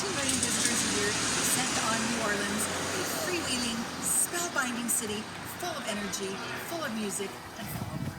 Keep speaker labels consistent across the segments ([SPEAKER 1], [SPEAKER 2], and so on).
[SPEAKER 1] 2 million visitors a year sent on New Orleans, a freewheeling, spellbinding city full of energy, full of music, and full of life.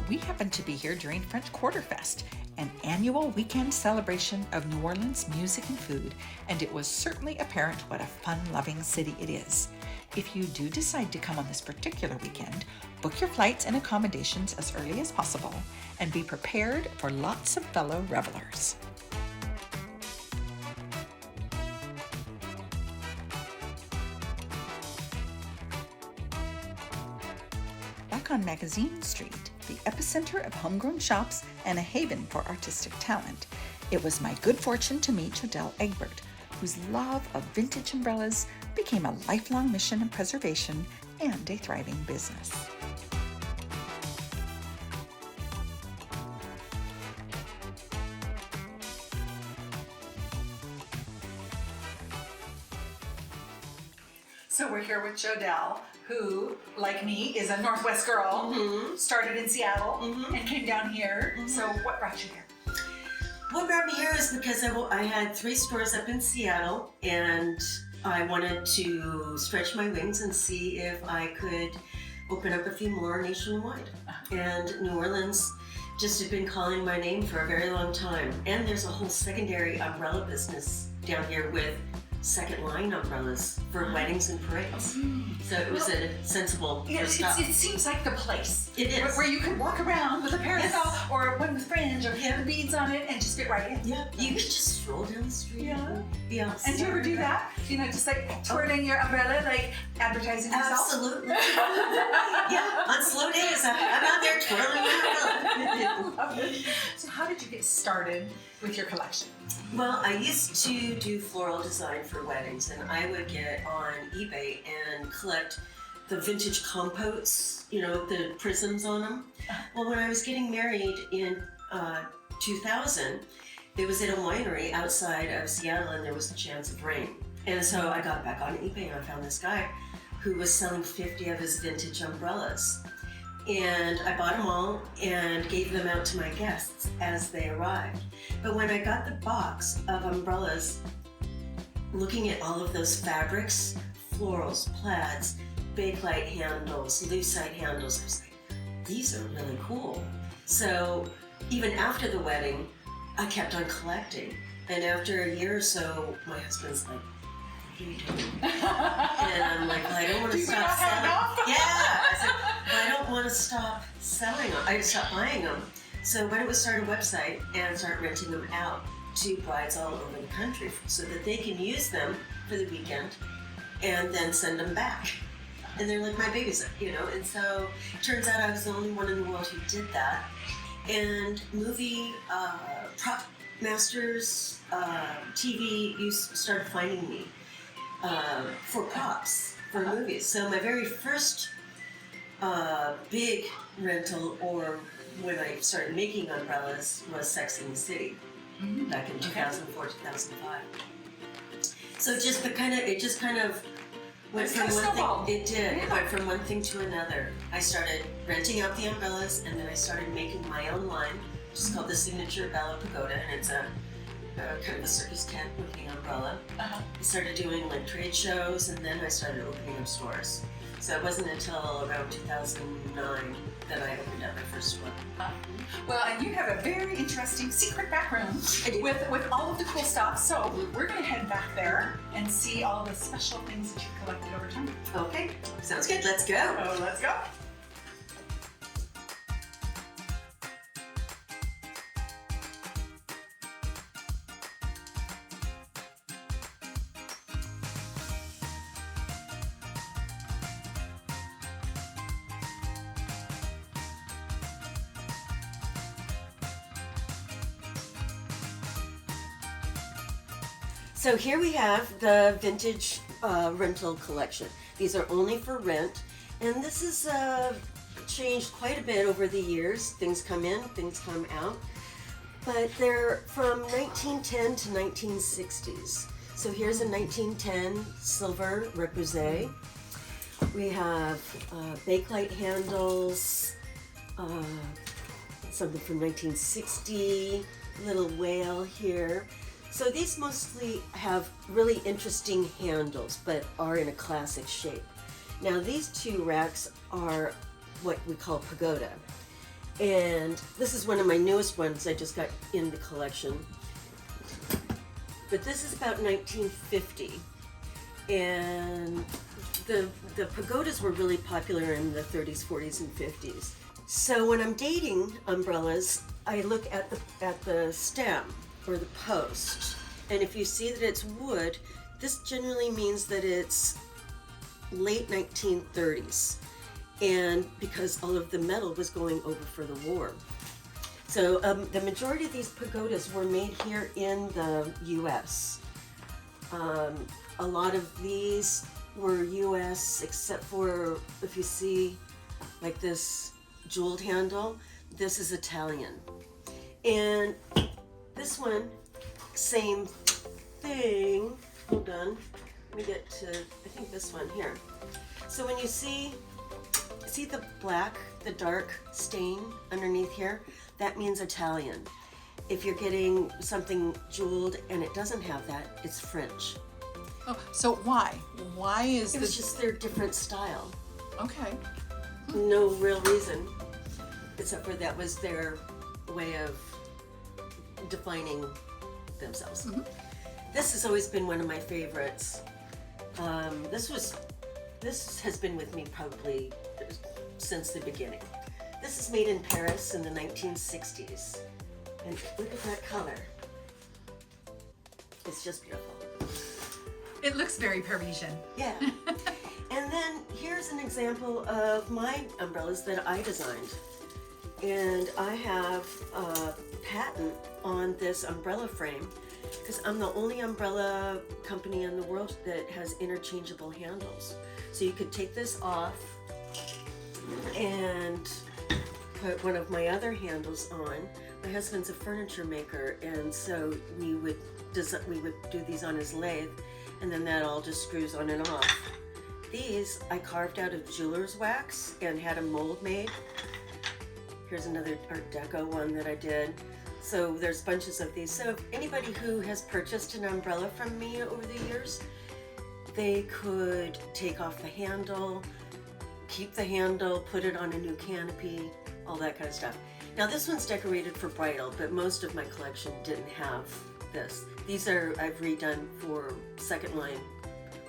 [SPEAKER 1] We happened to be here during French Quarter Fest, an annual weekend celebration of New Orleans music and food, and it was certainly apparent what a fun-loving city it is. If you do decide to come on this particular weekend, book your flights and accommodations as early as possible, and be prepared for lots of fellow revelers. Back on Magazine Street, the epicenter of homegrown shops and a haven for artistic talent, it was my good fortune to meet Jodell Egbert, whose love of vintage umbrellas became a lifelong mission of preservation and a thriving business. So we're here with Jodell, who, like me, is a Northwest girl, started in Seattle and came down here. So what brought you here?
[SPEAKER 2] What brought me here is because I had 3 stores up in Seattle, and I wanted to stretch my wings and see if I could open up a few more nationwide. And New Orleans just had been calling my name for a very long time. And there's a whole secondary umbrella business down here with second line umbrellas for weddings and parades. So it was a sensible first stop.
[SPEAKER 1] It seems like the place.
[SPEAKER 2] It is.
[SPEAKER 1] Where you can walk around with a parasol or one with fringe or beads on it and just fit right in.
[SPEAKER 2] Yeah, you could just stroll down the street. Yeah.
[SPEAKER 1] And do you ever do that? You know, just like twirling your umbrella, like advertising yourself?
[SPEAKER 2] Absolutely. Yeah, on slow days, I'm out there twirling my umbrella.
[SPEAKER 1] So how did you get started with your collection?
[SPEAKER 2] Well, I used to do floral design for weddings, and I would get on eBay and collect the vintage compotes, you know, the prisms on them. Well, when I was getting married in 2000, it was at a winery outside of Seattle, and there was a chance of rain. And so I got back on eBay and I found this guy who was selling 50 of his vintage umbrellas. And I bought them all and gave them out to my guests as they arrived. But when I got the box of umbrellas, looking at all of those fabrics, florals, plaids, bakelite handles, lucite handles, I was like, these are really cool. So even after the wedding, I kept on collecting. And after a year or so, my husband's like, what are you doing? And I'm like, well, I don't want to stop selling. Yeah. I said, well, I don't want to stop selling them. I stopped buying them. So why don't we start a website and start renting them out to brides all over the country so that they can use them for the weekend and then send them back. And they're like my babies, you know. And so it turns out I was the only one in the world who did that. And movie prop masters, TV started finding me for props for movies. So my very first big rental, or when I started making umbrellas, was Sex and the City back in 2004, 2005. So it just kind of went from one thing. It did. It went from one thing to another. I started renting out the umbrellas, and then I started making my own line, which is called the Signature Bella Pagoda, and it's a kind of a circus tent looking umbrella. I started doing like trade shows, and then I started opening up stores. So it wasn't until around 2009 that I opened up my first one.
[SPEAKER 1] Well, and you have a very interesting secret background with all of the cool stuff. So we're going to head back there and see all the special things that you collected over time.
[SPEAKER 2] Okay, sounds good. Let's go.
[SPEAKER 1] Oh, let's go.
[SPEAKER 2] So here we have the vintage rental collection. These are only for rent, and this has changed quite a bit over the years. Things come in, things come out, but they're from 1910 to 1960s. So here's a 1910 silver repoussé. We have bakelite handles, something from 1960, little whale here. So these mostly have really interesting handles, but are in a classic shape. Now these two racks are what we call pagoda. And this is one of my newest ones I just got in the collection. But this is about 1950. And the pagodas were really popular in the 30s, 40s, and 50s. So when I'm dating umbrellas, I look at the stem or the post. And if you see that it's wood, this generally means that it's late 1930s. And because all of the metal was going over for the war. So the majority of these pagodas were made here in the US. A lot of these were US, except for if you see like this jeweled handle, this is Italian. And this one, same thing. Hold on, let me get to, I think this one here. So when you see the black, the dark stain underneath here, that means Italian. If you're getting something jeweled and it doesn't have that, it's French.
[SPEAKER 1] Oh, so why? Why is
[SPEAKER 2] It was just their different style.
[SPEAKER 1] Okay.
[SPEAKER 2] No real reason, except for that was their way of defining themselves. Mm-hmm. This has always been one of my favorites. This has been with me probably since the beginning. This is made in Paris in the 1960s. And look at that color. It's just beautiful.
[SPEAKER 1] It looks very Parisian.
[SPEAKER 2] Yeah. And then here's an example of my umbrellas that I designed. And I have a patent on this umbrella frame because I'm the only umbrella company in the world that has interchangeable handles. So you could take this off and put one of my other handles on. My husband's a furniture maker, and so we would do these on his lathe, and then that all just screws on and off. These I carved out of jeweler's wax and had a mold made. Here's another Art Deco one that I did. So there's bunches of these. So if anybody who has purchased an umbrella from me over the years, they could take off the handle, keep the handle, put it on a new canopy, all that kind of stuff. Now this one's decorated for bridal, but most of my collection didn't have this. These I've redone for second line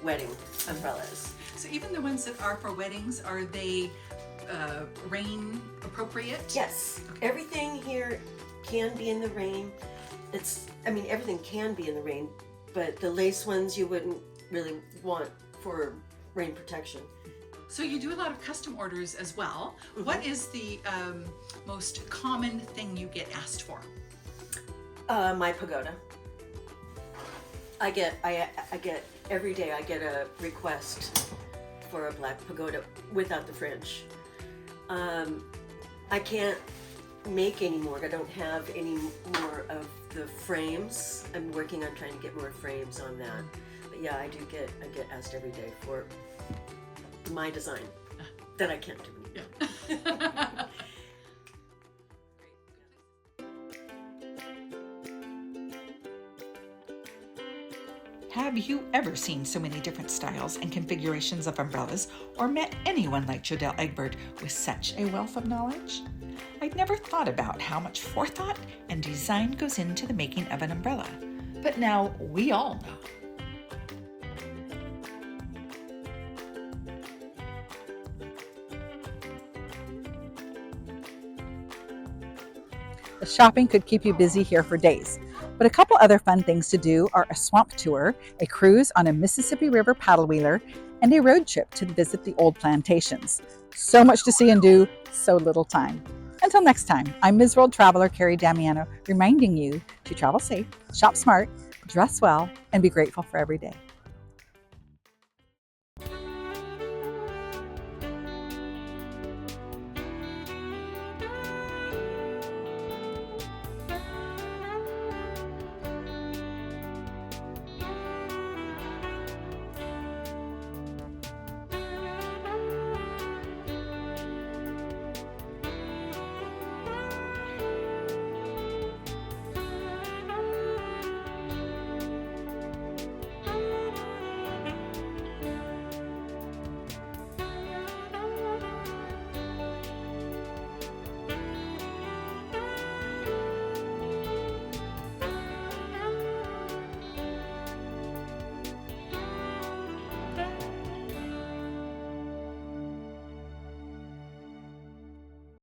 [SPEAKER 2] wedding umbrellas.
[SPEAKER 1] So even the ones that are for weddings, are they rain appropriate?
[SPEAKER 2] Yes. Okay. Everything here can be in the rain. Everything can be in the rain, but the lace ones you wouldn't really want for rain protection.
[SPEAKER 1] So you do a lot of custom orders as well. Mm-hmm. What is the most common thing you get asked for?
[SPEAKER 2] My pagoda. I get every day I get a request for a black pagoda without the fringe. I can't make any more. I don't have any more of the frames. I'm working on trying to get more frames on that. But yeah, I get asked every day for my design that I can't do.
[SPEAKER 1] Yeah. Have you ever seen so many different styles and configurations of umbrellas, or met anyone like Jodell Egbert with such a wealth of knowledge? I'd never thought about how much forethought and design goes into the making of an umbrella, but now we all know.
[SPEAKER 3] The shopping could keep you busy here for days. But a couple other fun things to do are a swamp tour, a cruise on a Mississippi River paddle wheeler, and a road trip to visit the old plantations. So much to see and do, so little time. Until next time, I'm Ms. World Traveler Kerry Damiano, reminding you to travel safe, shop smart, dress well, and be grateful for every day.